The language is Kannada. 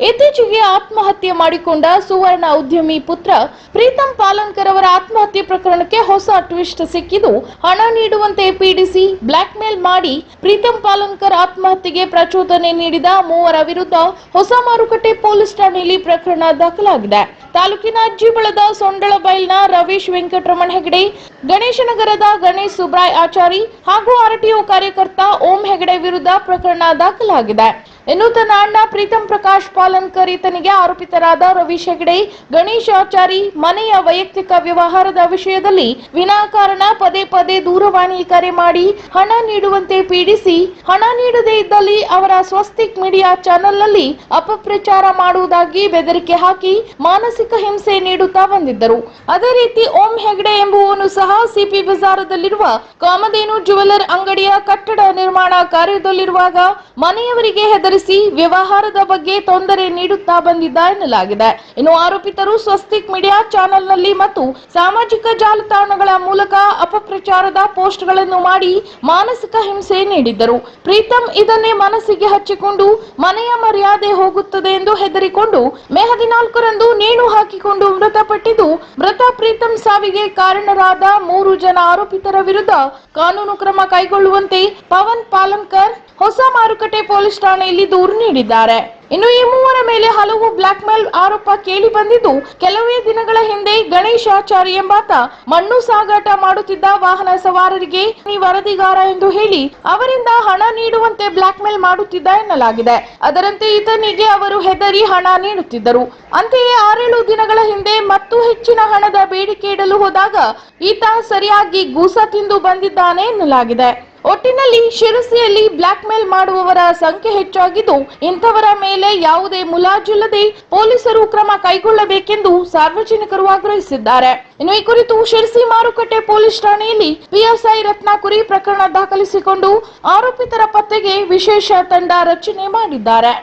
ಇತ್ತೀಚೆಗೆ ಆತ್ಮಹತ್ಯೆ ಮಾಡಿಕೊಂಡ ಸುವರ್ಣ ಉದ್ಯಮಿ ಪುತ್ರ ಪ್ರೀತಂ ಪಾಲನ್ಕರ್ ಅವರ ಆತ್ಮಹತ್ಯೆ ಪ್ರಕರಣಕ್ಕೆ ಹೊಸ ಟ್ವಿಸ್ಟ್ ಸಿಕ್ಕಿದ್ದು, ಹಣ ನೀಡುವಂತೆ ಪೀಡಿಸಿ ಬ್ಲಾಕ್ ಮೇಲ್ ಮಾಡಿ ಪ್ರೀತಂ ಪಾಲನ್ಕರ್ ಆತ್ಮಹತ್ಯೆಗೆ ಪ್ರಚೋದನೆ ನೀಡಿದ ಮೂವರ ವಿರುದ್ಧ ಹೊಸ ಮಾರುಕಟ್ಟೆ ಪೊಲೀಸ್ ಠಾಣೆಯಲ್ಲಿ ಪ್ರಕರಣ ದಾಖಲಾಗಿದೆ. ತಾಲೂಕಿನ ಅಜ್ಜಿಬಳದ ಸೊಂಡಳಬೈಲ್ನ ರವೀಶ್ ವೆಂಕಟರಮಣ ಹೆಗಡೆ, ಗಣೇಶನಗರದ ಗಣೇಶ್ ಸುಬ್ರಾಯ್ ಆಚಾರಿ ಹಾಗೂ ಆರ್ಟಿಒ ಕಾರ್ಯಕರ್ತ ಓಂ ಹೆಗಡೆ ವಿರುದ್ಧ ಪ್ರಕರಣ ದಾಖಲಾಗಿದೆ. ಇನ್ನು ತನ್ನ ಅಣ್ಣ ಪ್ರೀತಂ ಪ್ರಕಾಶ್ ಪಾಲನ್ಕರ್ ಈತನಿಗೆ ಆರೋಪಿತರಾದ ರವೀಶ್ ಹೆಗಡೆ, ಗಣೇಶ್ ಆಚಾರಿ ಮನೆಯ ವೈಯಕ್ತಿಕ ವ್ಯವಹಾರದ ವಿಷಯದಲ್ಲಿ ವಿನಾಕಾರಣ ಪದೇ ಪದೇ ದೂರವಾಣಿ ಕರೆ ಮಾಡಿ ಹಣ ನೀಡುವಂತೆ ಪೀಡಿಸಿ, ಹಣ ನೀಡದೇ ಇದ್ದಲ್ಲಿ ಅವರ ಸ್ವಸ್ತಿಕ್ ಮೀಡಿಯಾ ಚಾನೆಲ್ನಲ್ಲಿ ಅಪಪ್ರಚಾರ ಮಾಡುವುದಾಗಿ ಬೆದರಿಕೆ ಹಾಕಿ ಮಾನಸಿಕ ಹಿಂಸೆ ನೀಡುತ್ತಾ ಬಂದಿದ್ದರು. ಅದೇ ರೀತಿ ಓಂ ಹೆಗಡೆ ಎಂಬುವನು ಸಹ ಸಿಪಿ ಬಜಾರದಲ್ಲಿರುವ ಕಾಮಧೇನು ಜ್ಯುವೆಲರ್ ಅಂಗಡಿಯ ಕಟ್ಟಡ ನಿರ್ಮಾಣ ಕಾರ್ಯದಲ್ಲಿರುವಾಗ ಮನೆಯವರಿಗೆ ಹೆದರಿಸಿ ವ್ಯವಹಾರದ ಬಗ್ಗೆ ತೊಂದರೆ ನೀಡುತ್ತಾ ಬಂದಿದ್ದ ಎನ್ನಲಾಗಿದೆ. ಇನ್ನು ಆರೋಪಿತರು ಸ್ವಸ್ತಿಕ್ ಮೀಡಿಯಾ ಚಾನೆಲ್ನಲ್ಲಿ ಮತ್ತು ಸಾಮಾಜಿಕ ಜಾಲತಾಣಗಳ ಮೂಲಕ ಅಪಪ್ರಚಾರದ ಪೋಸ್ಟ್ಗಳನ್ನು ಮಾಡಿ ಮಾನಸಿಕ ಹಿಂಸೆ ನೀಡಿದ್ದರು. ಪ್ರೀತಂ ಇದನ್ನೇ ಮನಸ್ಸಿಗೆ ಹಚ್ಚಿಕೊಂಡು ಮನೆಯ ಮರ್ಯಾದೆ ಹೋಗುತ್ತದೆ ಎಂದು ಹೆದರಿಕೊಂಡು ಮೇ 14ರಂದು ನೇಣು ಹಾಕಿಕೊಂಡು ಮೃತಪಟ್ಟಿದ್ದು, ಮೃತ ಪ್ರೀತಂ ಸಾವಿಗೆ ಕಾರಣರಾದ 3 ಜನ ಆರೋಪಿತರ ವಿರುದ್ಧ ಕಾನೂನು ಕ್ರಮ ಕೈಗೊಳ್ಳುವಂತೆ ಪವನ್ ಪಾಲನ್ಕರ್ ಹೊಸ ಮಾರುಕಟ್ಟೆ ಪೊಲೀಸ್ ಠಾಣೆಯಲ್ಲಿ ದೂರು ನೀಡಿದ್ದಾರೆ. ಇನ್ನು ಈ ಮೂವರ ಮೇಲೆ ಹಲವು ಬ್ಲಾಕ್ ಮೇಲ್ ಆರೋಪ ಕೇಳಿ ಬಂದಿದ್ದು, ಕೆಲವೇ ದಿನಗಳ ಹಿಂದೆ ಗಣೇಶ್ ಆಚಾರಿ ಎಂಬಾತ ಮಣ್ಣು ಸಾಗಾಟ ಮಾಡುತ್ತಿದ್ದ ವಾಹನ ಸವಾರರಿಗೆ ವರದಿಗಾರ ಎಂದು ಹೇಳಿ ಅವರಿಂದ ಹಣ ನೀಡುವಂತೆ ಬ್ಲಾಕ್ ಮೇಲ್ ಮಾಡುತ್ತಿದ್ದ ಎನ್ನಲಾಗಿದೆ. ಅದರಂತೆ ಈತನಿಗೆ ಅವರು ಹೆದರಿ ಹಣ ನೀಡುತ್ತಿದ್ದರು. ಅಂತೆಯೇ 6-7 ದಿನಗಳ ಹಿಂದೆ ಮತ್ತು ಹೆಚ್ಚಿನ ಹಣದ ಬೇಡಿಕೆ ಇಡಲು ಹೋದಾಗ ಈತ ಸರಿಯಾಗಿ ಗೂಸ ತಿಂದು ಬಂದಿದ್ದಾನೆ ಎನ್ನಲಾಗಿದೆ. ಒಟ್ಟಿನಲ್ಲಿ ಶಿರಸಿಯಲ್ಲಿ ಬ್ಲಾಕ್ ಮೇಲ್ ಮಾಡುವವರ ಸಂಖ್ಯೆ ಹೆಚ್ಚಾಗಿದ್ದು, ಇಂಥವರ ಮೇಲೆ ಯಾವುದೇ ಮುಲಾಜಿಲ್ಲದೆ ಪೊಲೀಸರು ಕ್ರಮ ಕೈಗೊಳ್ಳಬೇಕೆಂದು ಸಾರ್ವಜನಿಕರು ಆಗ್ರಹಿಸಿದ್ದಾರೆ. ಇನ್ನು ಈ ಕುರಿತು ಶಿರಸಿ ಮಾರುಕಟ್ಟೆ ಪೊಲೀಸ್ ಠಾಣೆಯಲ್ಲಿ ಪಿಎಸ್ಐ ರತ್ನಾಕುರಿ ಪ್ರಕರಣ ದಾಖಲಿಸಿಕೊಂಡು ಆರೋಪಿತರ ಪತ್ತೆಗೆ ವಿಶೇಷ ತಂಡ ರಚನೆ ಮಾಡಿದ್ದಾರೆ.